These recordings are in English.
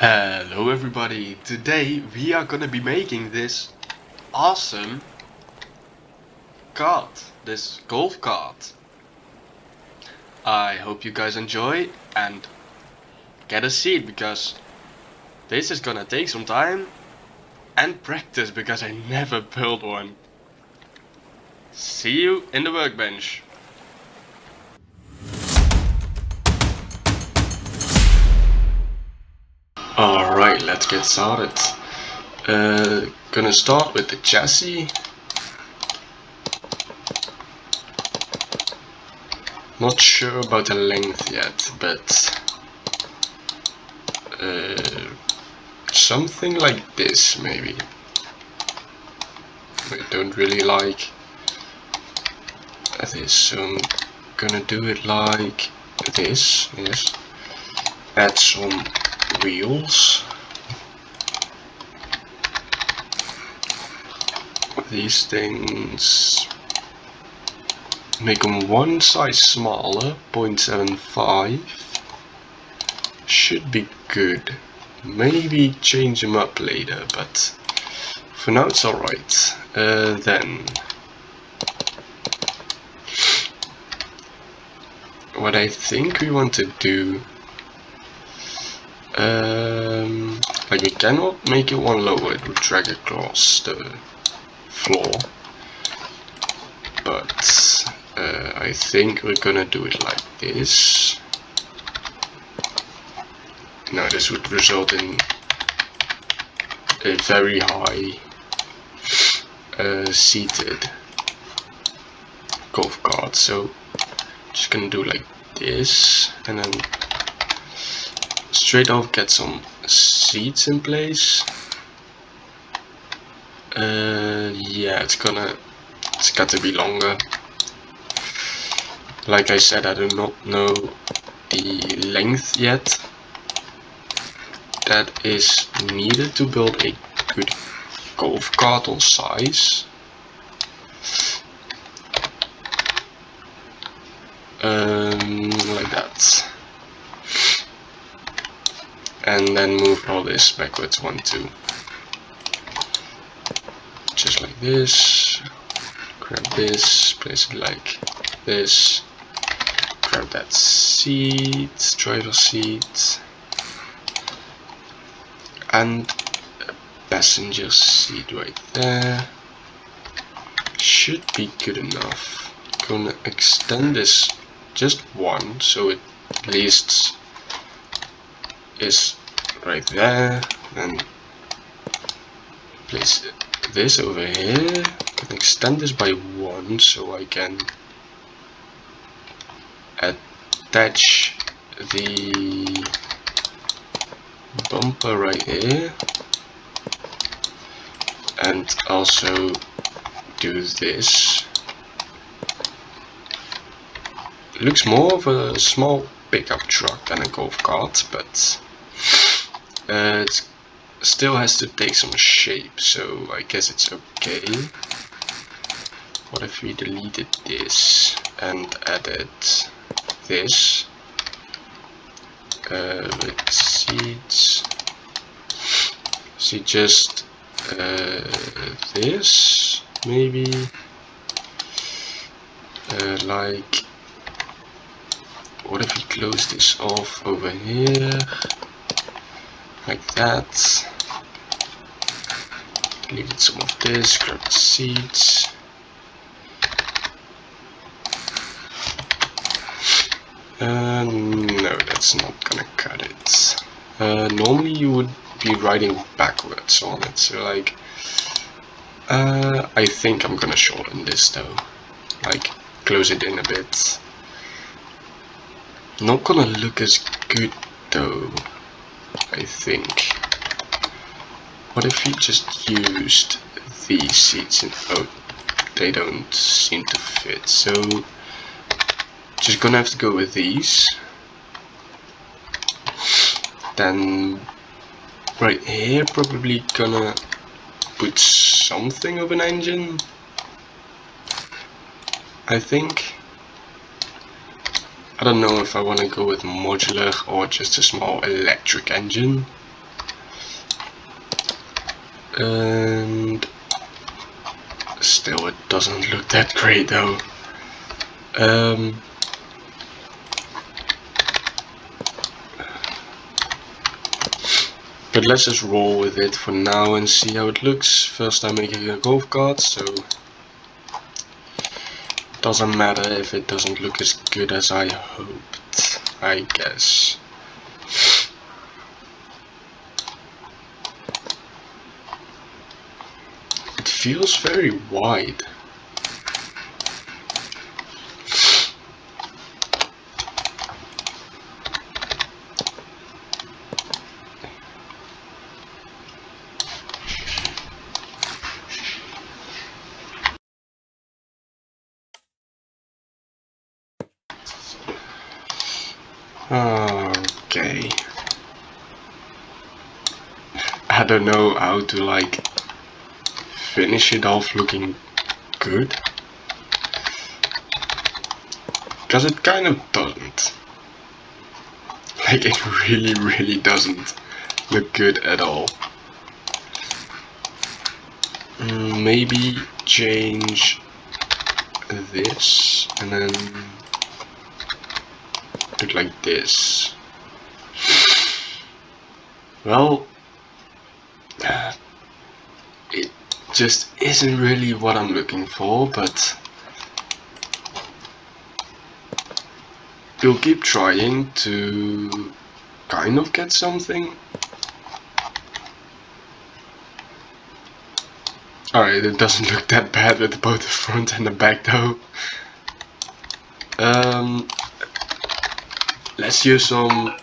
Hello everybody, today we are gonna be making this awesome cart, this golf cart. I hope you guys enjoy and get a seat because this is gonna take some time and practice because I never built one. See you in the workbench. Alright, let's get started. Gonna start with the chassis. Not sure about the length yet, but something like this maybe. I don't really like this, so I'm gonna do it like this. Yes, add some wheels. These things, make them one size smaller, 0.75. Should be good. Maybe change them up later, but for now it's alright. Then what I think we want to do, like we cannot make it one lower, it will drag across the floor, but I think we're gonna do it like this. Now this would result in a very high seated golf cart, so just gonna do like this and then straight off get some seats in place. Yeah, it's got to be longer. Like I said, I do not know the length yet that is needed to build a good golf cart on size. Like that. And then move all this backwards 1, 2. Just like this. Grab this, place it like this. Grab that seat, driver seat. And a passenger seat right there. Should be good enough. Gonna extend this just one, so it at least is right there. Then place this over here. Can extend this by 1, so I can attach the bumper right here, and also do this. Looks more of a small pickup truck than a golf cart, but it still has to take some shape, so I guess it's okay. What if we deleted this and added this with seats? See, just this maybe, like, what if we close this off over here like that? Deleted some of this, grab the seats. No, that's not gonna cut it. Normally you would be riding backwards on it, so like, I think I'm gonna shorten this though, like close it in a bit. Not gonna look as good though, I think. What if we just used these seats and oh, they don't seem to fit, so just gonna have to go with these. Then right here probably gonna put something of an engine, I think. I don't know if I want to go with modular or just a small electric engine. And still it doesn't look that great though. But let's just roll with it for now and see how it looks. First time making a golf cart, so doesn't matter if it doesn't look as good as I hoped, I guess. It feels very wide. Okay. I don't know how to like finish it off looking good, because it kind of doesn't. Like it really doesn't look good at all. Maybe change this and then look like this. Well, it just isn't really what I'm looking for, but we'll keep trying to kind of get something. Alright, it doesn't look that bad with both the front and the back though. Let's use some...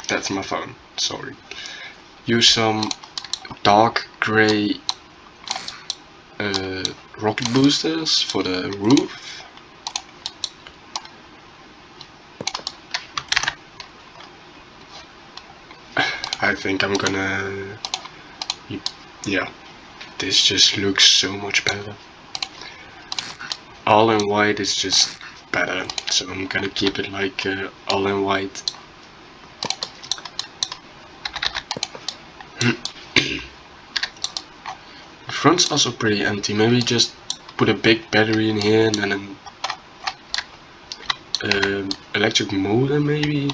That's my phone, sorry. Use some dark grey rocket boosters for the roof. I think I'm gonna... Yeah, this just looks so much better. All in white is just better, so I'm gonna keep it like all in white. The front's also pretty empty. Maybe just put a big battery in here and then an electric motor maybe?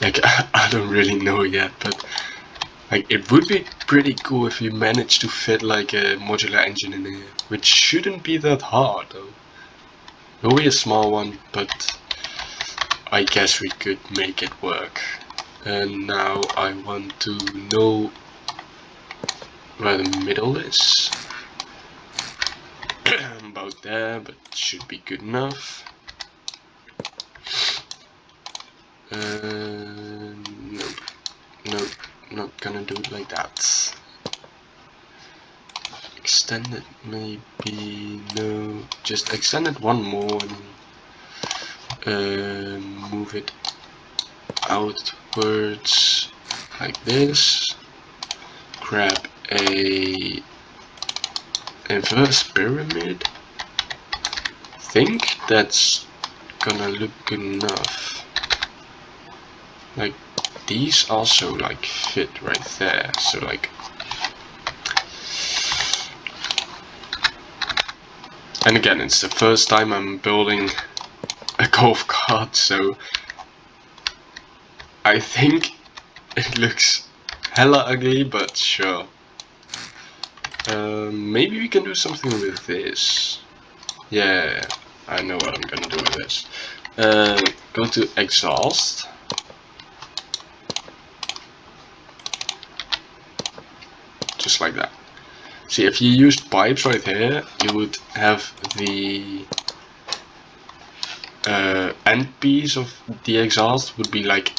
Like, I don't really know yet, but like it would be pretty cool if you managed to fit like a modular engine in here, which shouldn't be that hard though. It'll be a small one, but I guess we could make it work. And now I want to know where the middle is. About there, but should be good enough. Nope, not gonna do it like that. Extend it maybe, no, just extend it one more and move it outwards like this. Grab a inverse pyramid. Think that's gonna look good enough. Like these also like fit right there, so like, and again it's the first time I'm building a golf cart, so I think it looks hella ugly, but sure. Maybe we can do something with this. Yeah, I know what I'm gonna do with this. Go to exhaust. Just like that. See, if you used pipes right here, you would have the end piece of the exhaust would be like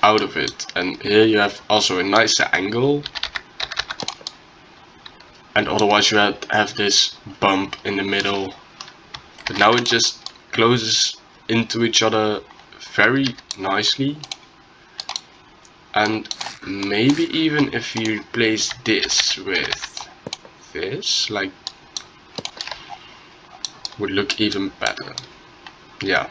out of it, and here you have also a nicer angle, and otherwise you have this bump in the middle, but now it just closes into each other very nicely. And maybe even if you replace this with this, like, would look even better. Yeah.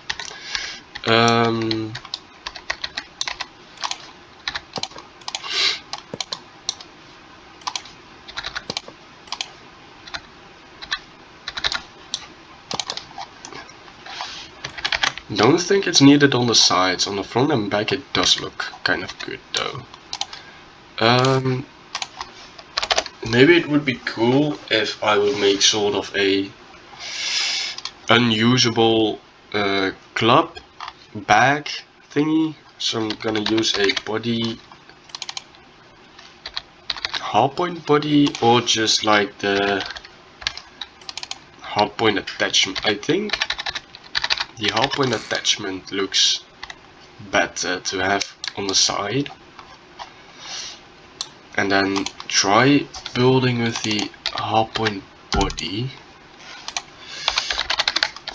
Don't think it's needed on the sides. On the front and back it does look kind of good though. Maybe it would be cool if I would make sort of a unusable club bag thingy. So I'm gonna use a body, hardpoint body, or just like the hardpoint attachment. I think the hardpoint attachment looks better to have on the side. And then try building with the hardpoint body.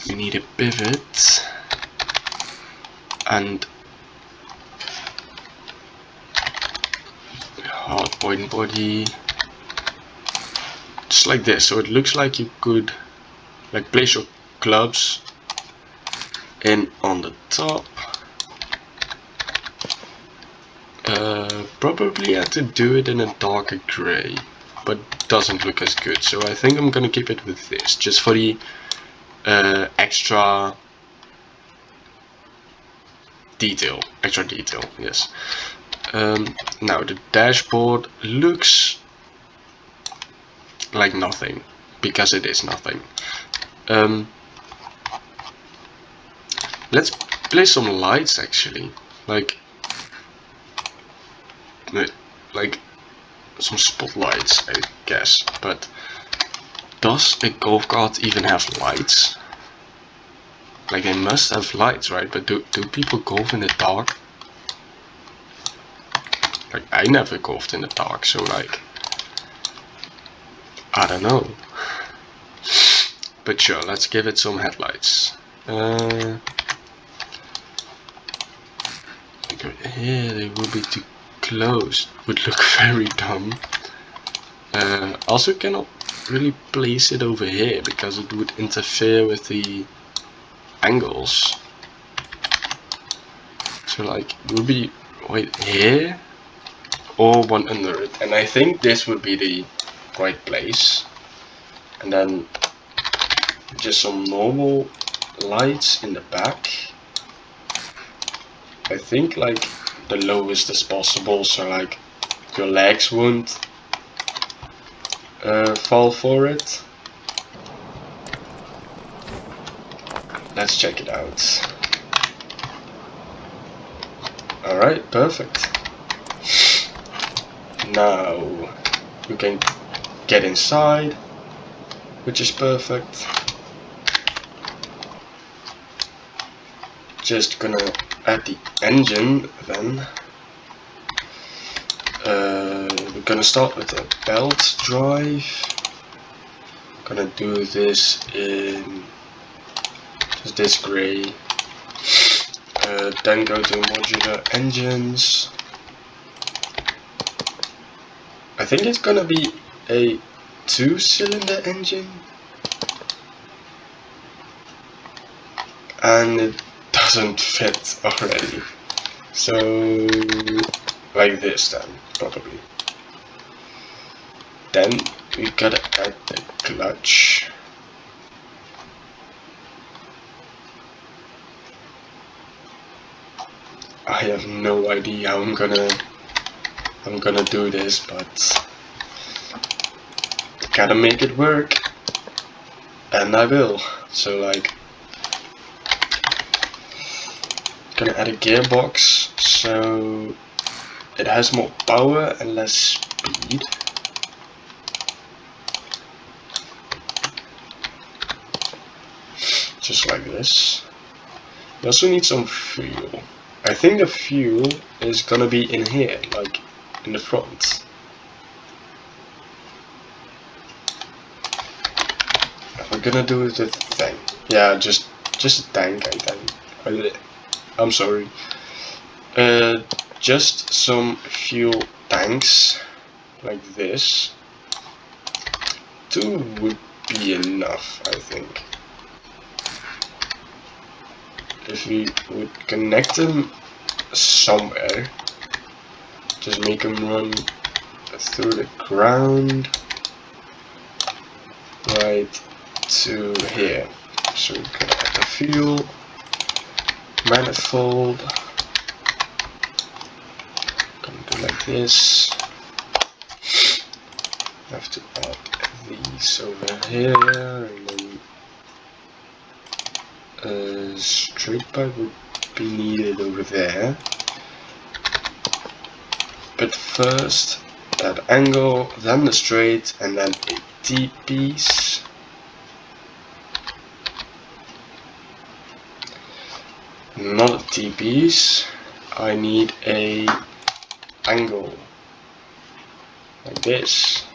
We need a pivot and hardpoint body, just like this. So it looks like you could like place your clubs in on the top. Probably have to do it in a darker grey, but doesn't look as good. So I think I'm gonna keep it with this, just for the extra detail. Yes. Now the dashboard looks like nothing, because it is nothing. Let's place some lights actually, like some spotlights, I guess. But does a golf cart even have lights? Like, they must have lights, right? But do people golf in the dark? Like, I never golfed in the dark, so like, I don't know. But sure, let's give it some headlights. Here they will be too close. Would look very dumb. Also cannot really place it over here because it would interfere with the angles. So like, it would be right here or one under it, and I think this would be the right place. And then just some normal lights in the back. I think like the lowest as possible, so like your legs won't fall for it. Let's check it out. Alright, perfect. Now you can get inside, which is perfect. Just gonna add the engine then. We're gonna start with a belt drive. Gonna do this in just this grey. Then go to modular engines. I think it's gonna be a 2-cylinder engine, and it doesn't fit already. So like this then, probably. Then we gotta add the clutch. I have no idea how I'm gonna do this, but gotta make it work, and I will. So like, gonna add a gearbox so it has more power and less speed. Just like this. You also need some fuel. I think the fuel is gonna be in here, like in the front. We're gonna do it with the tank. Yeah, just a tank, I think. I'm sorry. Just some fuel tanks like this. 2 would be enough, I think. If we would connect them somewhere, just make them run through the ground right to here. So we can add the fuel, manifold. Gonna do like this. Have to add these over here, and then straight pipe would be needed over there. But first that angle, then the straight, and then a T-piece. Not a T-piece. I need a angle like this.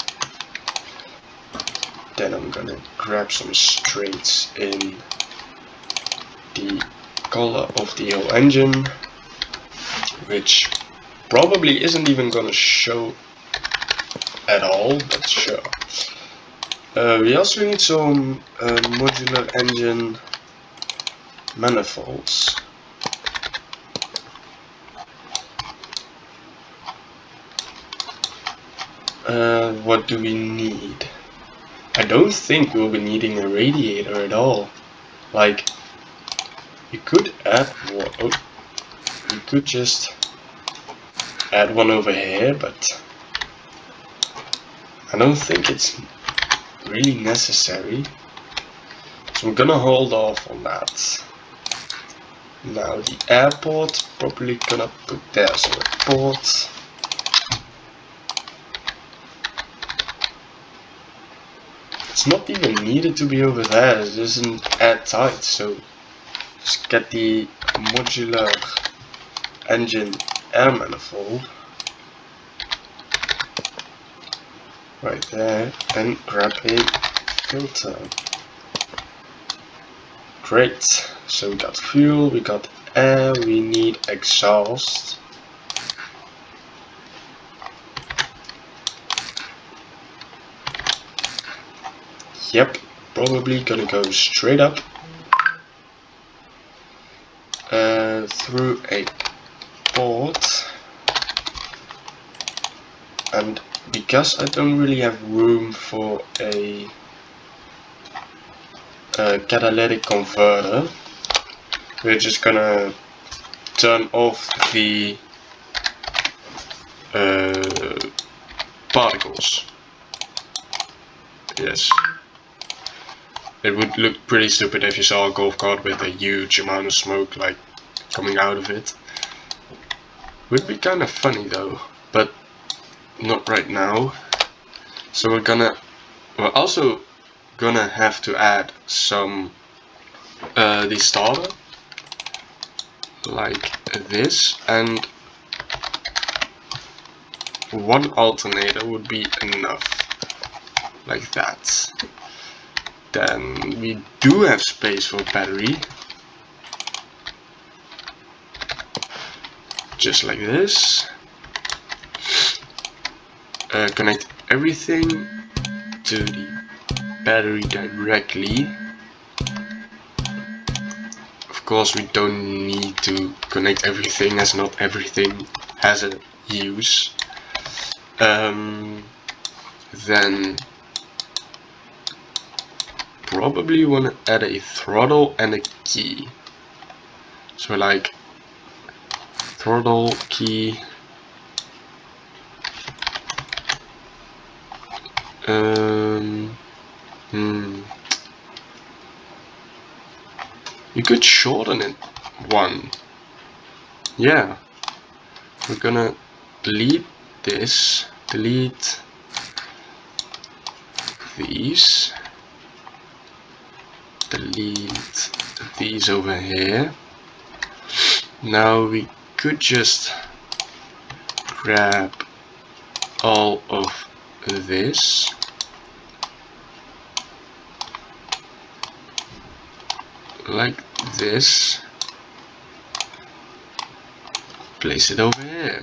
Then I'm gonna grab some straights in the color of the whole engine, which probably isn't even gonna show at all, but sure. We also need some modular engine manifolds. What do we need? I don't think we'll be needing a radiator at all. Like, you could add one. Oh, you could just add one over here, but I don't think it's really necessary. So I'm gonna hold off on that. Now the airport, probably gonna put there as a port. It's not even needed to be over there, it isn't airtight, so just get the modular engine air manifold right there and grab a filter. Great, so we got fuel, we got air, we need exhaust. Yep, probably gonna go straight up through a port, and because I don't really have room for a catalytic converter, we're just gonna turn off the particles. Yes. It would look pretty stupid if you saw a golf cart with a huge amount of smoke like coming out of it. Would be kind of funny though, but not right now. So we're also gonna have to add some the starter like this, and one alternator would be enough, like that. Then we do have space for a battery, just like this. Connect everything to the battery directly. Of course, we don't need to connect everything, as not everything has a use. Then probably want to add a throttle and a key. So like throttle, key, you could shorten it one. Yeah, we're gonna delete this, delete these, delete these over here. Now we could just grab all of this, like this, place it over here.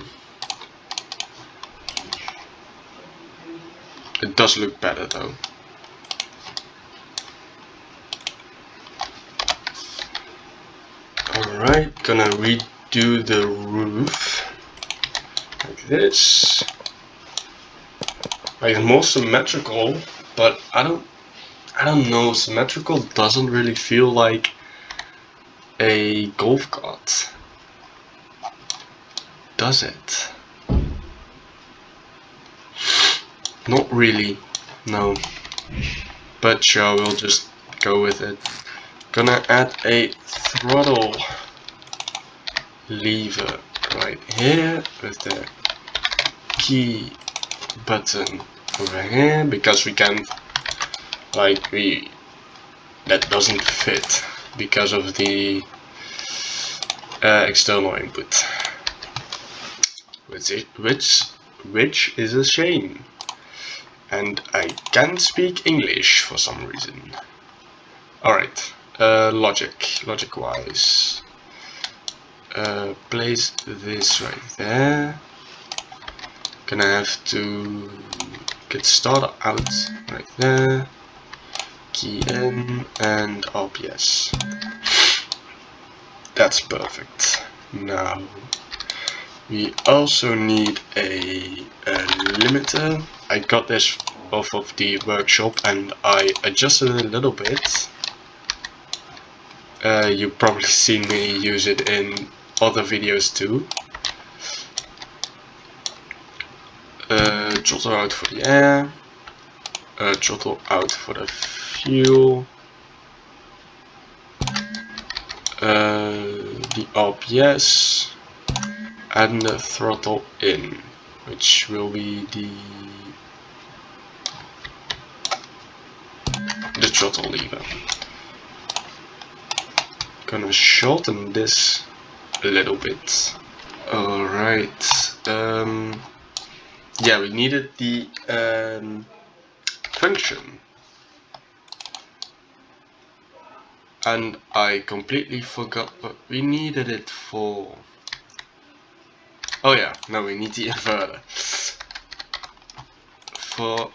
It does look better though. Alright, gonna redo the roof like this. Like more symmetrical, but I don't know, symmetrical doesn't really feel like a golf cart. Does it? Not really, no. But sure, we'll just go with it. Gonna add a throttle lever right here with the key button over here, because we can't, like, that doesn't fit because of the external input, which is a shame. And I can't speak English for some reason. Alright, logic wise, place this right there. Gonna have to get starter out right there, key in, and RPS. That's perfect. Now we also need a limiter. I got this off of the workshop and I adjusted it a little bit. You've probably seen me use it in other videos too. Throttle out for the air, throttle out for the fuel, the RPS, and the throttle in, which will be the throttle lever. Gonna shorten this a little bit. Alright, yeah, we needed the function, and I completely forgot what we needed it for. Oh yeah, no, we need the inverter for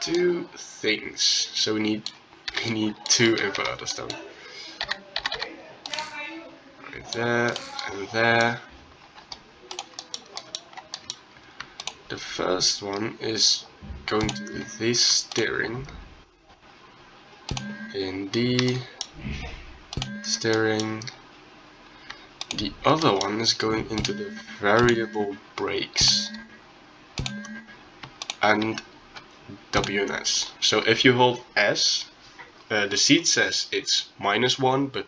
two things, so we need two inverters though. Right there and there. The first one is going to be this steering in D steering. The other one is going into the variable brakes and WNS. So if you hold S, the seat says it's -1, but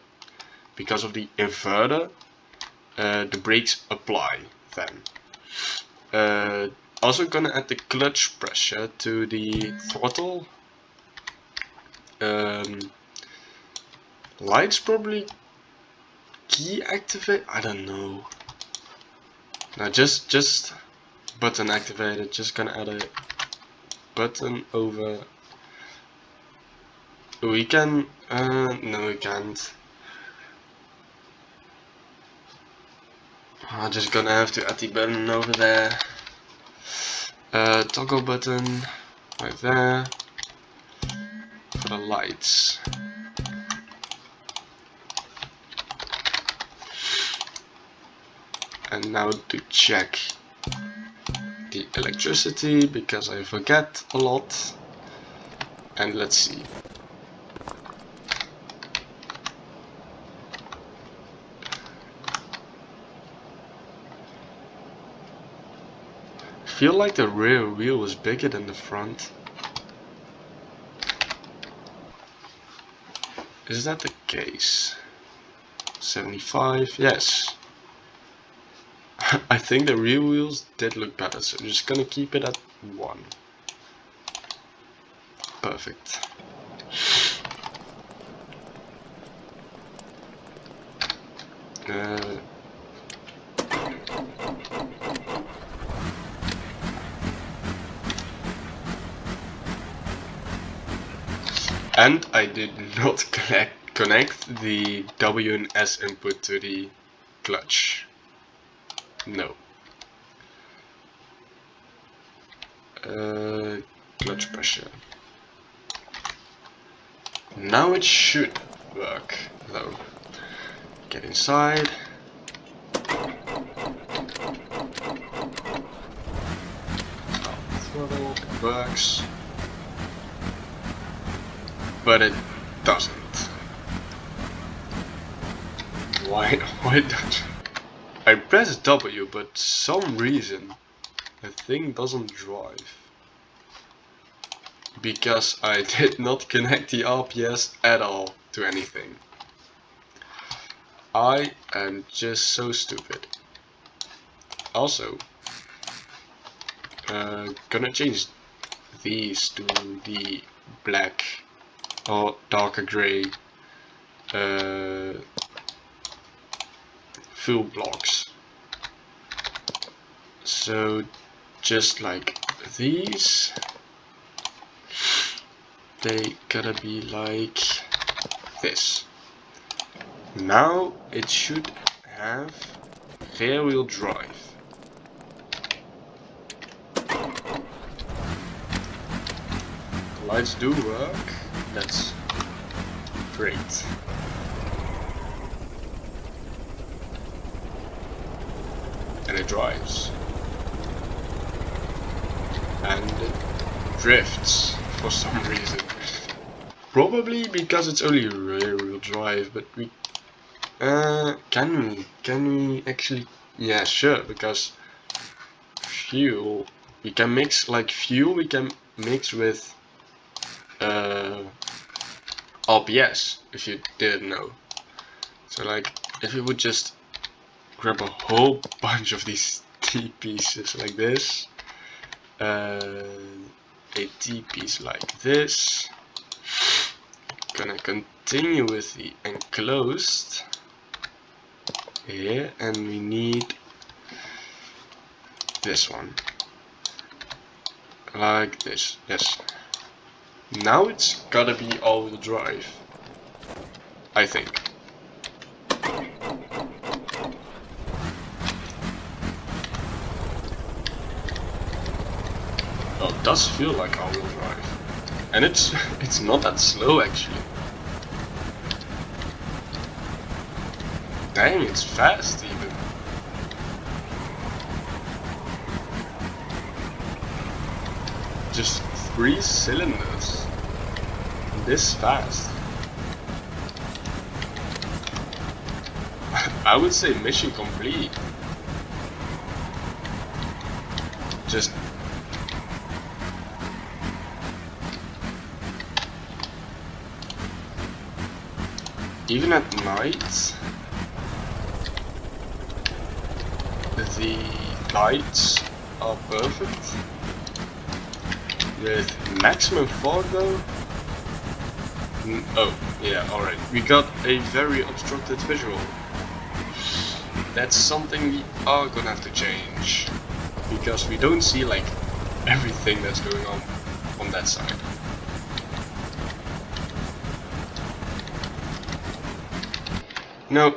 because of the inverter, the brakes apply then. Also gonna add the clutch pressure to the throttle. Lights probably key activate, I don't know. Now just button activated, just gonna add a button over. We can, no we can't. I'm just gonna have to add the button over there. Toggle button right there for the lights. And now to check the electricity, because I forget a lot. And let's see. I feel like the rear wheel is bigger than the front. Is that the case? 75, yes. I think the rear wheels did look better, so I'm just gonna keep it at 1. Perfect. And I did not connect the W and S input to the clutch. No. Clutch pressure. Now it should work though. Get inside. Throttle works. But it doesn't. Why don't I press W, but some reason the thing doesn't drive. Because I did not connect the RPS at all to anything. I am just so stupid. Also, gonna change these to the black or darker gray full blocks. So just like these, they gotta be like this. Now it should have rear wheel drive. Lights do work, that's great. And it drives. And it drifts for some reason. Probably because it's only rear wheel drive, but we can we actually, yeah, sure, because fuel we can mix, like fuel we can mix with RPS, if you didn't know. So like if we would just grab a whole bunch of these T pieces like this, a T piece like this, gonna continue with the enclosed here, and we need this one like this. Yes, now it's gotta be all-wheel drive, I think. Oh, it does feel like all-wheel drive, and it's not that slow actually. Dang, it's fast even. Just 3 cylinders. This fast. I would say mission complete. Just even at night, the lights are perfect. With maximum fog though. Oh, yeah, alright. We got a very obstructed visual. That's something we are gonna have to change. Because we don't see like everything that's going on that side. No,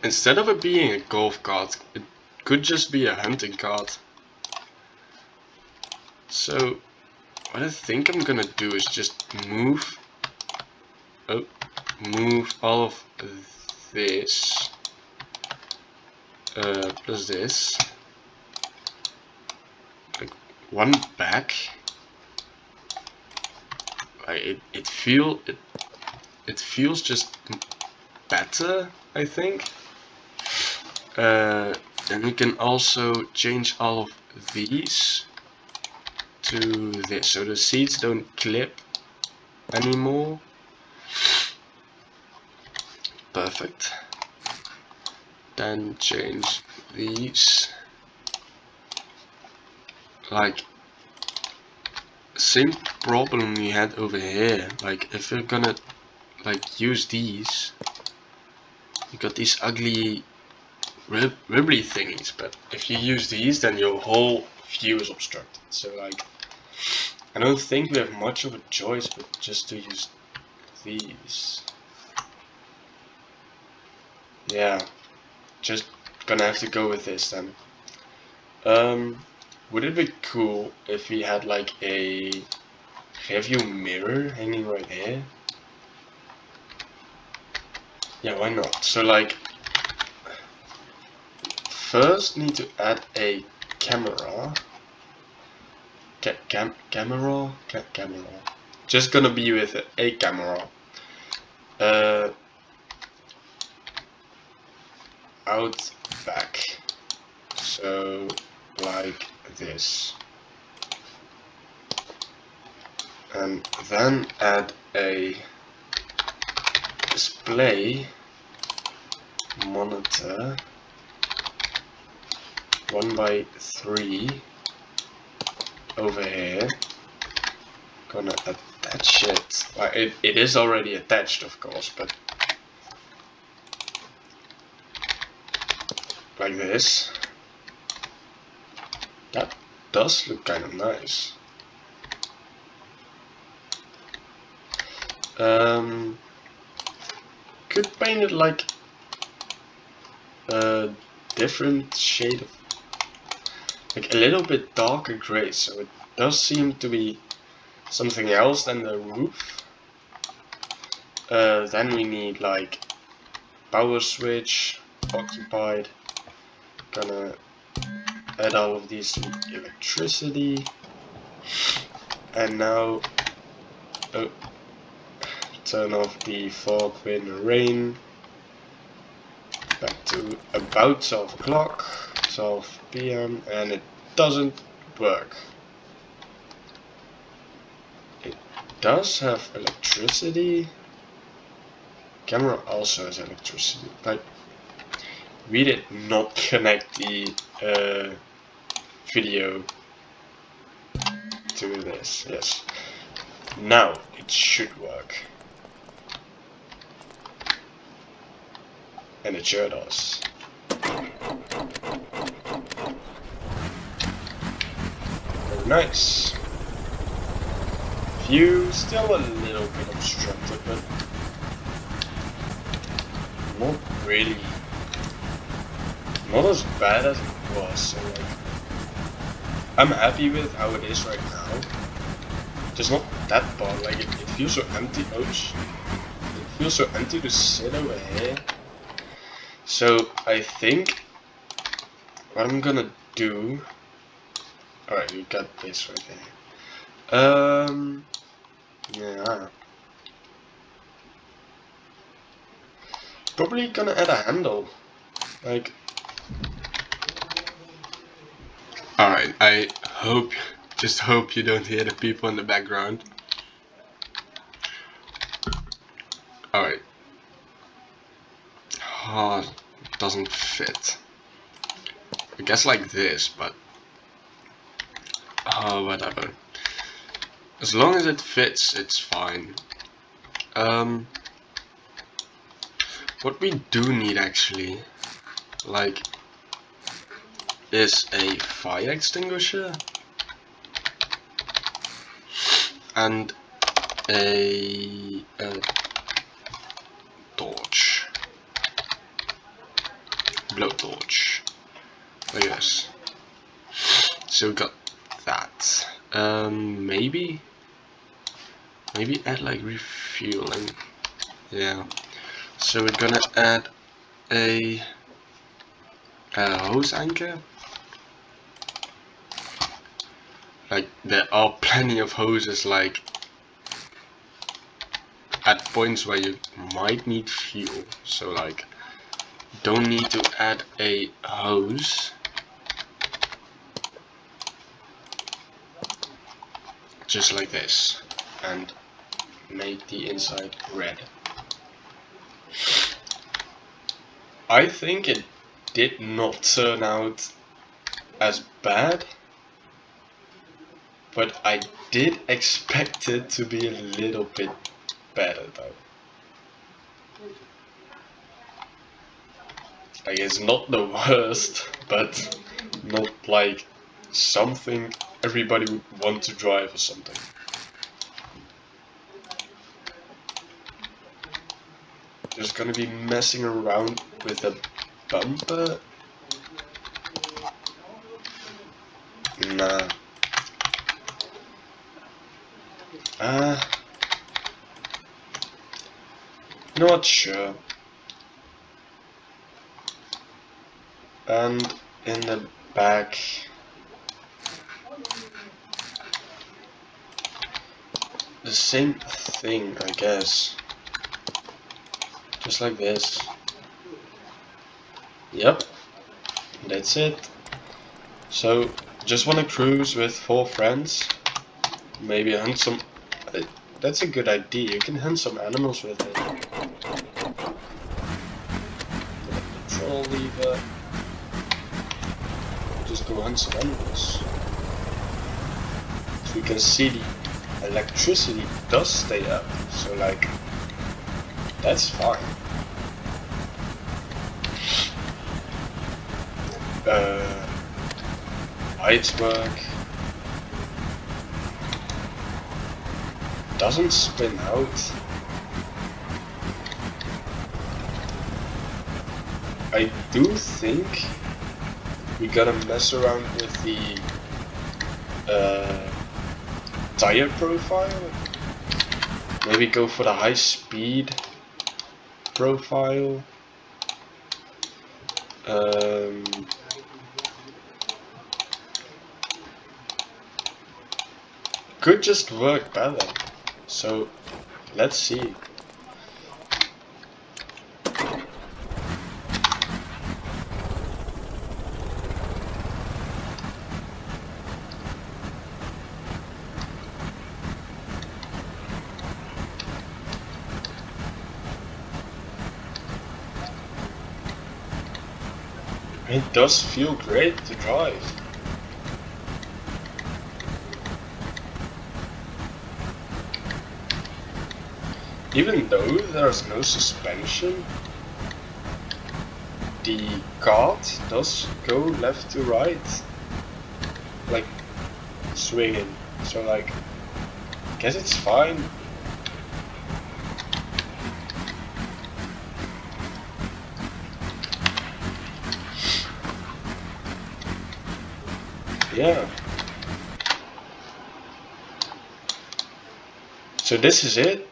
instead of it being a golf cart, it could just be a hunting cart. So what I think I'm gonna do is just move all of this plus this, like one back. It feels just better, I think. And we can also change all of these to this, so the seats don't clip anymore. Perfect. Then change these, like same problem we had over here. Like if you're gonna like use these, you got these ugly ribbly thingies, but if you use these, then your whole view is obstructed. So like I don't think we have much of a choice but just to use these. Yeah, just gonna have to go with this then. Would it be cool if we had like a review mirror hanging right here? Yeah, why not? So like, first need to add a camera. Camera. Just gonna be with a camera. out back. So like this. And then add a display monitor 1x3 over here. Gonna attach it. Well, it is already attached, of course, but like this. That does look kind of nice. Could paint it like a different shade of, like a little bit darker gray, so it does seem to be something else than the roof. Then we need like power switch, occupied. Gonna add all of these to electricity. And now turn off the fog, wind, and rain. Back to about 12 o'clock, 12 PM, and it doesn't work. It does have electricity. Camera also has electricity, but we did not connect the video to this. Yes. Now it should work. And it sure does. Very nice. View still a little bit obstructed, but not really. Not as bad as it was. So like, I'm happy with how it is right now. Just not that part. Like it feels so empty. Ouch. It feels so empty to sit over here. So I think what I'm gonna do. Alright, we got this right there. Yeah. Probably gonna add a handle. Like. Alright, I just hope you don't hear the people in the background. Alright. Oh, it doesn't fit. I guess like this, but whatever. As long as it fits, it's fine. What we do need actually, like, is a fire extinguisher and a torch, blowtorch. Like this. So we got that. Maybe add like refueling. Yeah. So we're gonna add a hose anchor. Like there are plenty of hoses like at points where you might need fuel. So like don't need to add a hose. Just like this. And make the inside red. I think it did not turn out as bad, but I did expect it to be a little bit better though. Like it's not the worst, but not like something everybody would want to drive or something. Just gonna be messing around with the bumper. Nah. Not sure. And in the back, the same thing, I guess. Just like this. Yep, that's it. So, just want to cruise with 4 friends. Maybe hunt some... that's a good idea, you can hunt some animals with it. Control lever. Just go hunt some animals. So we can see the electricity does stay up, so like, that's fine. Lights work. Doesn't spin out. I do think we gotta mess around with the tire profile. Maybe go for the high speed profile. Could just work better. So let's see. It does feel great to drive. Even though there's no suspension, the cart does go left to right, like swinging. So like, I guess it's fine. Yeah. So this is it.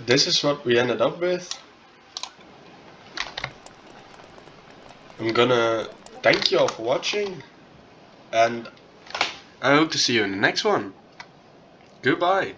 This is what we ended up with. I'm gonna thank you all for watching, and I hope to see you in the next one. Goodbye.